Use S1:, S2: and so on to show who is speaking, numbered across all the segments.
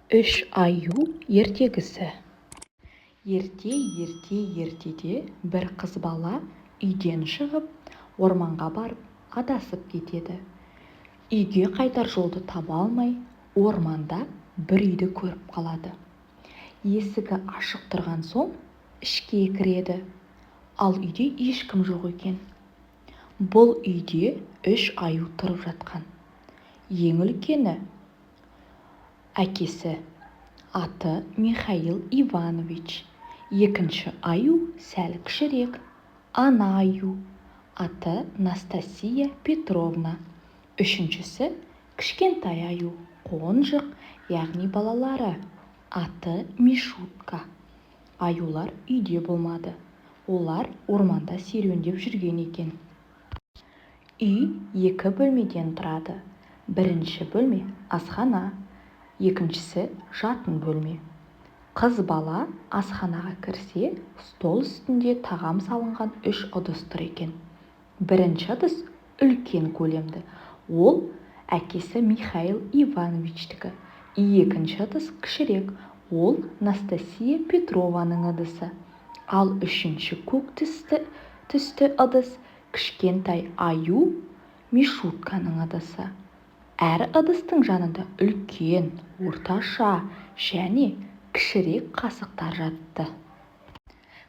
S1: Үш аю ертегісі. Ертеде бір қыз бала үйден шығып, орманға барып адасып кетеді. Үйге қайтар жолды таба алмай, орманда бір үйді көріп қалады. Есігі ашық тұрған соң ішке кіреді, ал үйде ешкім жоқ екен. Бұл үйде үш аю тұрып жатқан. Ең үлкені әкесі, аты Михаил Иванович. Екінші аю сәл кішірек, ана аю, аты Настасия Петровна. Үшіншісі кішкентай аю, қонжық, яғни балалары, аты Мишутка. Аюлар үйде болмады. Олар орманда серуендеп жүрген екен. Үй екі бөлмеден тұрады. Бірінші бөлме асхана, екіншісі жатын бөлме. Қыз бала асханаға кірсе, стол үстінде тағам салынған үш ыдыс тұр екен. Бірінші ыдыс үлкен көлемді, ол әкесі Михаил Ивановичтікі. Екінші ыдыс кішірек, ол Настасия Петрованың ыдысы. Ал үшінші көк түсті ыдыс кішкентай аю Мишутканың ыдысы. Әр ыдыстың жанында үлкен, орташа және кішірек қасықтар жатты.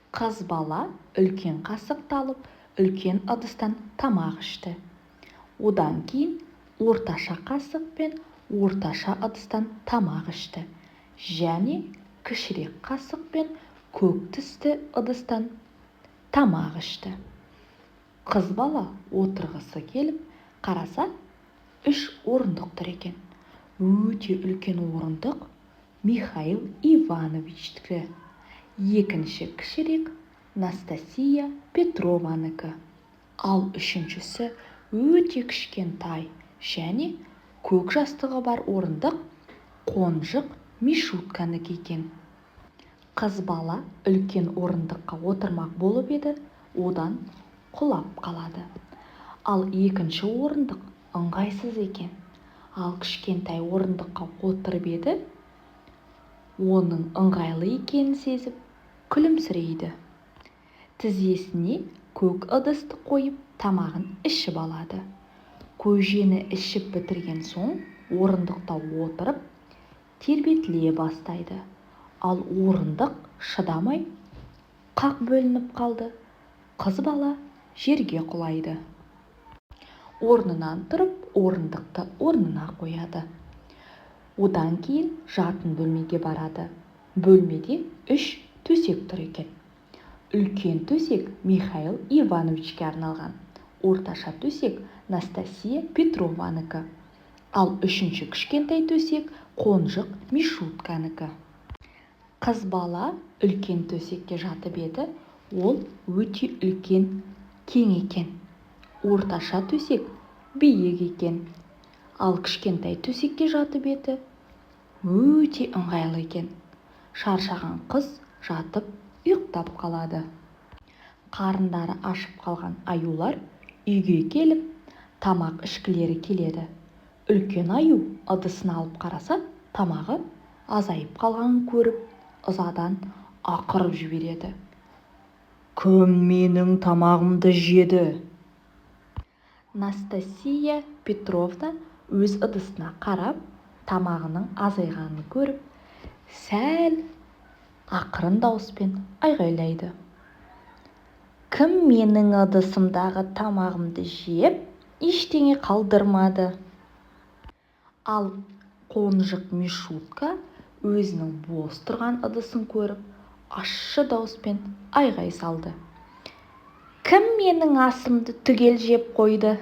S1: Қыз бала үлкен қасықты алып, үлкен ыдыстан тамақ ішті. Одан кейін орташа қасық пен орташа ыдыстан тамақ ішті. Және кішірек қасық пен көк түсті ыдыстан тамақ ішті. Қыз бала отырғысы келіп қараса, үш орындық тұр екен. Өте үлкен орындық Михаил Ивановичтікі. Екінші кішірек Настасия Петрованыкі. Ал үшіншісі өте кішкентай және көк жастығы бар орындық қонжық Мишутканыкі екен. Қыз бала үлкен орындыққа отырмақ болып еді, одан құлап қалады. Ал екінші орындық ыңғайсыз екен. Ал кішкентай орындыққа отырып еді, оның ыңғайлы екенін сезіп күлімсірейді. Тізесіне көк ыдысты қойып, тамағын ішіп алады. Көжені ішіп бітірген соң, орындықта отырып, тербетіле бастайды. Ал орындық шыдамай қақ бөлініп қалды. Қыз бала жерге құлайды. Орнынан тұрып, орындықты орнына қояды. Одан кейін жатын бөлмеге барады. Бөлмеде үш төсек тұр екен. Үлкен төсек Михаил Ивановичке арналған. Орташа төсек Настасия Петрованыкі. Ал үшінші кішкентай төсек қонжық Мишутканыкі. Қыз бала үлкен төсекке жатып еді, ол өте үлкен, кең екен. Орташа төсек биік екен. Ал кішкентай төсекке жатып еді, өте ыңғайлы екен. Шаршаған қыз жатып ұйықтап қалады. Қарындары ашып қалған аюлар үйге келіп, тамақ ішкілері келеді. Үлкен аю ыдысын алып қараса, тамағы азайып қалғанын көріп, ызадан ақырып жібереді. «Кім менің тамағымды жеді?» Настасия Петровна өз ыдысына қарап, тамағының азайғанын көріп, сәл ақырын дауыспен айғайлайды. «Кім менің ыдысымдағы тамағымды жеп, ештеңе қалдырмады?» Ал қонжық Мишутка өзінің бос тұрған ыдысын көріп, ащы дауыспен айғай салды. «Кім менің асымды түгел жеп қойды?»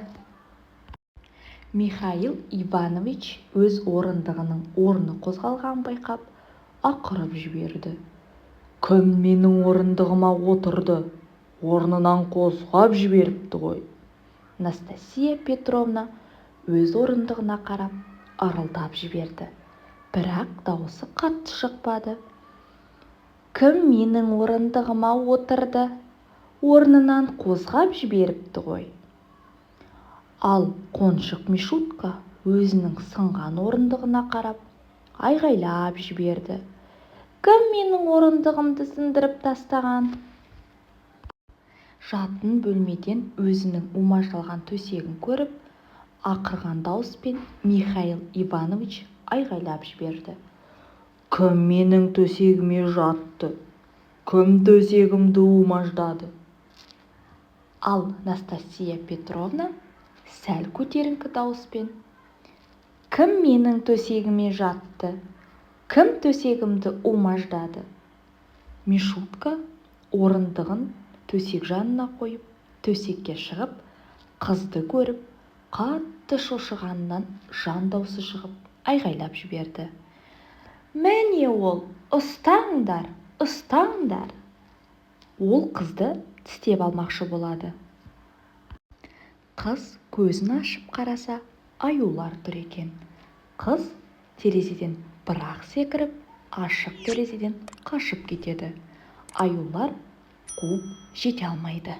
S1: Михаил Иванович өз орындығының орны қозғалғанын байқап, ақырып жіберді. «Кім менің орындығыма отырды? Орнынан қозғап жіберіпті ғой!» Настасия Петровна өз орындығына қарап, ырылдап жіберді. Бірақ дауысы қатты шықпады. «Кім менің орындығыма отырды? Орнынан қозғап жіберіпті ғой!» Ал қонжық Мишутка өзінің сынған орындығына қарап, айғайлап жіберді: «Кім менің орындығымды сындырып тастаған?» Жатын бөлмеден өзінің умаждалған төсегін көріп, ақырған дауыспен Михаил Иванович айғайлап жіберді: «Кім менің төсегіме жатты? Кім төсегімді умаждады?» Ал Настасия Петровна сәл көтеріңкі дауыспен: «Кім менің төсегіме жатты? Кім төсегімді умаждады?» Мишутка орындығын төсек жанына қойып, төсекке шығып, қызды көріп, қатты шошығаннан жан даусы шығып, айғайлап жіберді: «Міне ол, ұстаңдар, ұстаңдар!» Ол қызды тістеп алмақшы болады. Қыз көзін ашып қараса, аюлар тұр екен. Қыз терезеден бір-ақ секіріп, ашық терезеден қашып кетеді. Аюлар қуып жете алмайды.